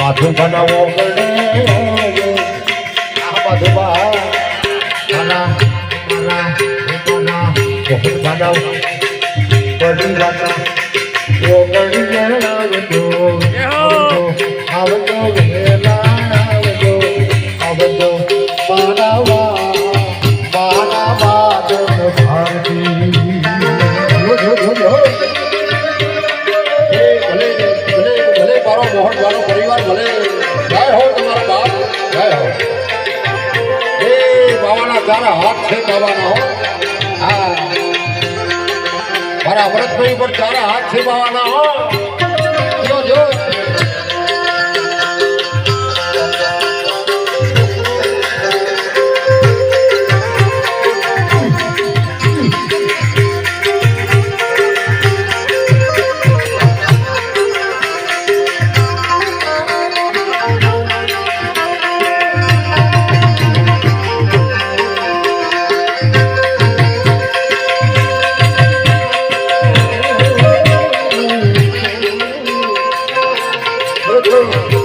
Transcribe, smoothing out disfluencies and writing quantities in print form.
માથું બનાવો ગણે આ બધું બા ખાના ખાના ખાના બહુ બનાવ બધી વાતા ઓ ગણી આવજો આવજો વેલા આવજો આવજો બારાવા બારાવા ભારતી મોહન વાળો પરિવાર ભલે જય હો તમારા બાપ જય હો એ બાવાના તારા હાથ છે બાવાના હો હા મારા અમૃતભાઈ પર તારા હાથ છે બાવાના હો જો જો Thank you.